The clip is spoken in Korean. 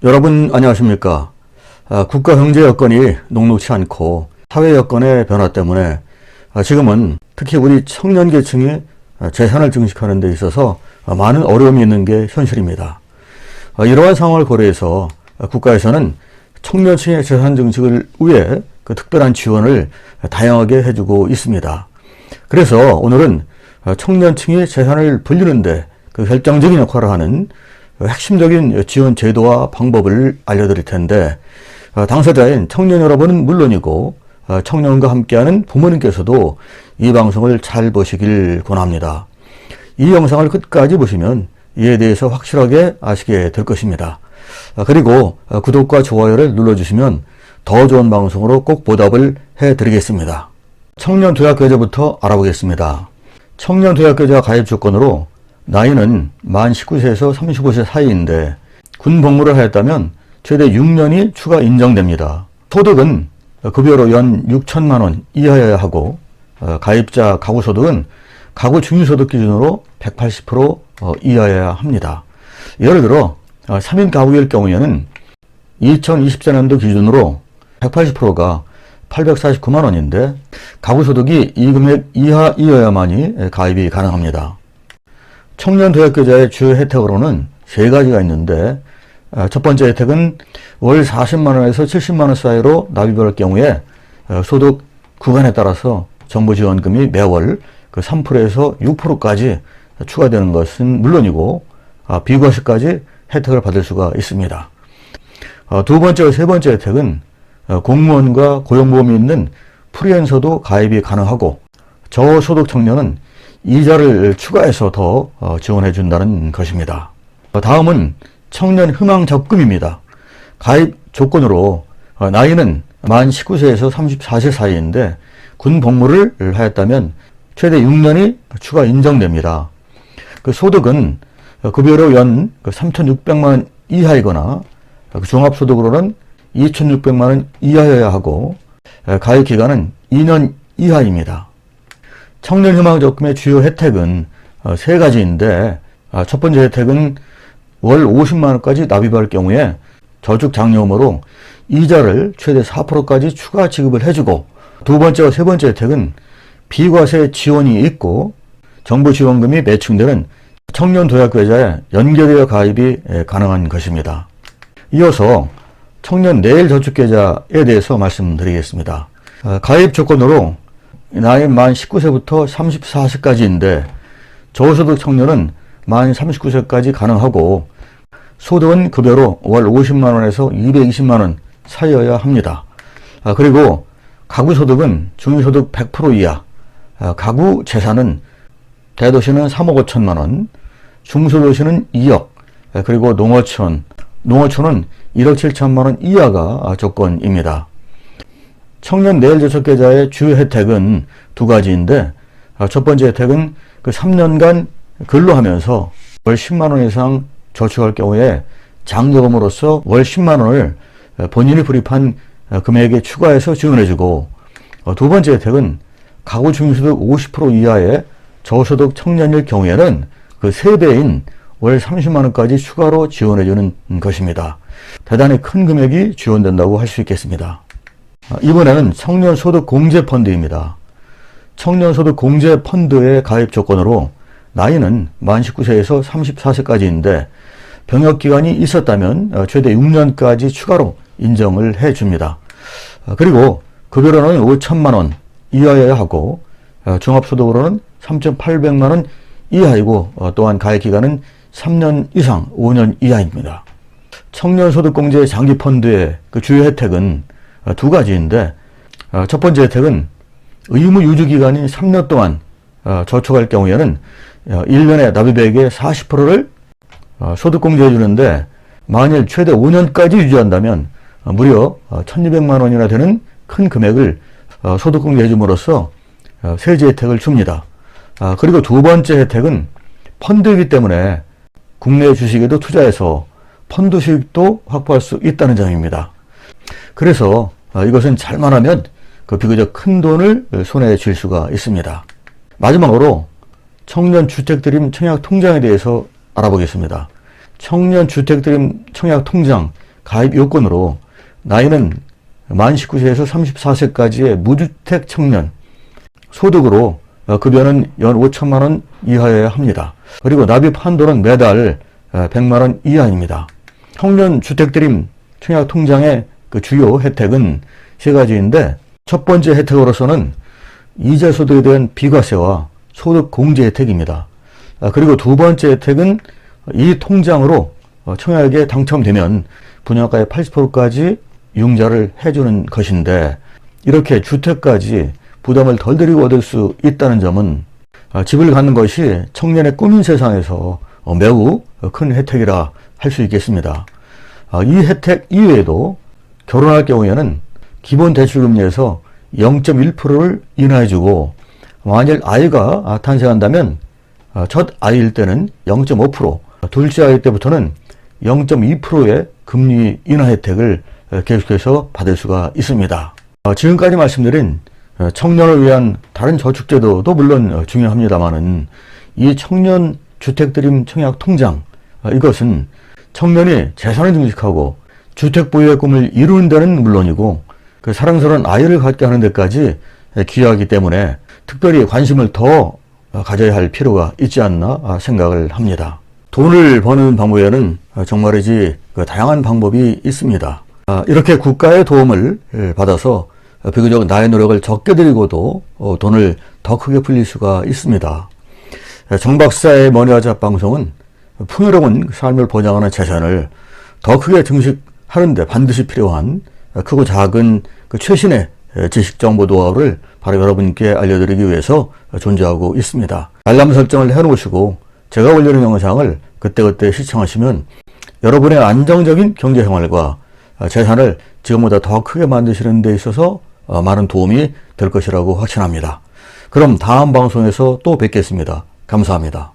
여러분 안녕하십니까? 국가 경제 여건이 녹록치 않고 사회 여건의 변화 때문에 지금은 특히 우리 청년 계층이 재산을 증식하는 데 있어서 많은 어려움이 있는 게 현실입니다. 이러한 상황을 고려해서 국가에서는 청년층의 재산 증식을 위해 특별한 지원을 다양하게 해주고 있습니다. 그래서 오늘은 청년층이 재산을 불리는데 결정적인 역할을 하는 핵심적인 지원 제도와 방법을 알려드릴 텐데, 당사자인 청년 여러분은 물론이고 청년과 함께하는 부모님께서도 이 방송을 잘 보시길 권합니다. 이 영상을 끝까지 보시면 이에 대해서 확실하게 아시게 될 것입니다. 그리고 구독과 좋아요를 눌러주시면 더 좋은 방송으로 꼭 보답을 해드리겠습니다. 청년도약계좌부터 알아보겠습니다. 청년도약계좌 가입 조건으로 나이는 만 19세에서 35세 사이인데 군 복무를 하였다면 최대 6년이 추가 인정됩니다. 소득은 급여로 연 6천만 원 이하여야 하고, 가입자 가구 소득은 가구 중위소득 기준으로 180% 이하여야 합니다. 예를 들어 3인 가구일 경우에는 2024년도 기준으로 180%가 849만 원인데 가구 소득이 이 금액 이하이어야만이 가입이 가능합니다. 청년도약계좌의 주요 혜택으로는 세 가지가 있는데, 첫 번째 혜택은 월 40만 원에서 70만 원 사이로 납입할 경우에 소득 구간에 따라서 정부 지원금이 매월 3%에서 6%까지 추가되는 것은 물론이고 비과세까지 혜택을 받을 수가 있습니다. 두 번째와 세 번째 혜택은 공무원과 고용보험이 있는 프리랜서도 가입이 가능하고, 저소득 청년은 이자를 추가해서 더 지원해 준다는 것입니다. 다음은 청년 희망 적금입니다. 가입 조건으로 나이는 만 19세에서 34세 사이인데 군 복무를 하였다면 최대 6년이 추가 인정됩니다. 소득은 급여로 연 3,600만 원 이하이거나 종합소득으로는 2,600만 원 이하여야 하고, 가입 기간은 2년 이하입니다. 청년희망적금의 주요 혜택은 세 가지인데, 첫 번째 혜택은 월 50만 원까지 납입할 경우에 저축장려금으로 이자를 최대 4%까지 추가 지급을 해주고, 두 번째와 세 번째 혜택은 비과세 지원이 있고 정부 지원금이 매칭되는 청년도약계좌에 연계되어 가입이 가능한 것입니다. 이어서 청년 내일저축계좌에 대해서 말씀드리겠습니다. 가입 조건으로 나이 만 19세부터 34세까지인데 저소득 청년은 만 39세까지 가능하고, 소득은 급여로 월 50만 원에서 220만 원 사이여야 합니다. 그리고 가구 소득은 중위소득 100% 이하, 가구 재산은 대도시는 3억 5천만 원, 중소도시는 2억, 그리고 농어촌은 1억 7천만 원 이하가 조건입니다. 청년 내일저축계좌의 주요 혜택은 두 가지인데, 첫 번째 혜택은 3년간 근로하면서 월 10만 원 이상 저축할 경우에 장려금으로서 월 10만 원을 본인이 불입한 금액에 추가해서 지원해주고, 두 번째 혜택은 가구 중위소득 50% 이하의 저소득 청년일 경우에는 3배인 월 30만 원까지 추가로 지원해주는 것입니다. 대단히 큰 금액이 지원된다고 할 수 있겠습니다. 이번에는 청년소득공제펀드입니다. 청년소득공제펀드의 가입 조건으로 나이는 만 19세에서 34세까지인데 병역기간이 있었다면 최대 6년까지 추가로 인정을 해줍니다. 그리고 급여로는 5천만 원 이하여야 하고, 종합소득으로는 3,800만 원 이하이고, 또한 가입기간은 3년 이상 5년 이하입니다. 청년소득공제 장기펀드의 주요 혜택은 두 가지인데, 첫 번째 혜택은 의무 유지기간이 3년 동안 저축할 경우에는 1년에 납입액의 40%를 소득공제해 주는데, 만일 최대 5년까지 유지한다면 무려 1,200만 원이나 되는 큰 금액을 소득공제해 줌으로써 세제 혜택을 줍니다. 그리고 두 번째 혜택은 펀드이기 때문에 국내 주식에도 투자해서 펀드 수익도 확보할 수 있다는 점입니다. 그래서 이것은 잘만 하면 비교적 큰 돈을 손에 쥘 수가 있습니다. 마지막으로 청년주택드림 청약통장에 대해서 알아보겠습니다. 청년주택드림 청약통장 가입 요건으로 나이는 만 19세에서 34세까지의 무주택 청년, 소득으로 급여는 연 5천만 원 이하여야 합니다. 그리고 납입 한도는 매달 100만 원 이하입니다. 청년 주택드림 청약통장의 그 주요 혜택은 세 가지인데, 첫 번째 혜택으로서는 이자소득에 대한 비과세와 소득 공제 혜택입니다. 그리고 두 번째 혜택은 이 통장으로 청약에 당첨되면 분양가의 80%까지 융자를 해주는 것인데, 이렇게 주택까지 부담을 덜 들이고 얻을 수 있다는 점은 집을 갖는 것이 청년의 꿈인 세상에서 매우 큰 혜택이라 할 수 있겠습니다. 이 혜택 이외에도 결혼할 경우에는 기본 대출금리에서 0.1%를 인하해주고, 만일 아이가 탄생한다면 첫 아이일 때는 0.5%, 둘째 아이 때부터는 0.2%의 금리 인하 혜택을 계속해서 받을 수가 있습니다. 지금까지 말씀드린 청년을 위한 다른 저축제도도 물론 중요합니다만은, 이 청년 주택드림 청약 통장, 이것은 청년이 재산을 증식하고 주택 보유의 꿈을 이루는 데는 물론이고 그 사랑스러운 아이를 갖게 하는 데까지 기여하기 때문에 특별히 관심을 더 가져야 할 필요가 있지 않나 생각을 합니다. 돈을 버는 방법에는 정말이지 다양한 방법이 있습니다. 이렇게 국가의 도움을 받아서 비교적 나의 노력을 적게 들이고도 돈을 더 크게 불릴 수가 있습니다. 정 박사의 머니와잡 방송은 풍요로운 삶을 보장하는 재산을 더 크게 증식하는데 반드시 필요한 크고 작은 그 최신의 지식 정보 노하우를 바로 여러분께 알려드리기 위해서 존재하고 있습니다. 알람 설정을 해놓으시고 제가 올리는 영상을 그때그때 시청하시면 여러분의 안정적인 경제 생활과 재산을 지금보다 더 크게 만드시는 데 있어서 많은 도움이 될 것이라고 확신합니다. 그럼 다음 방송에서 또 뵙겠습니다. 감사합니다.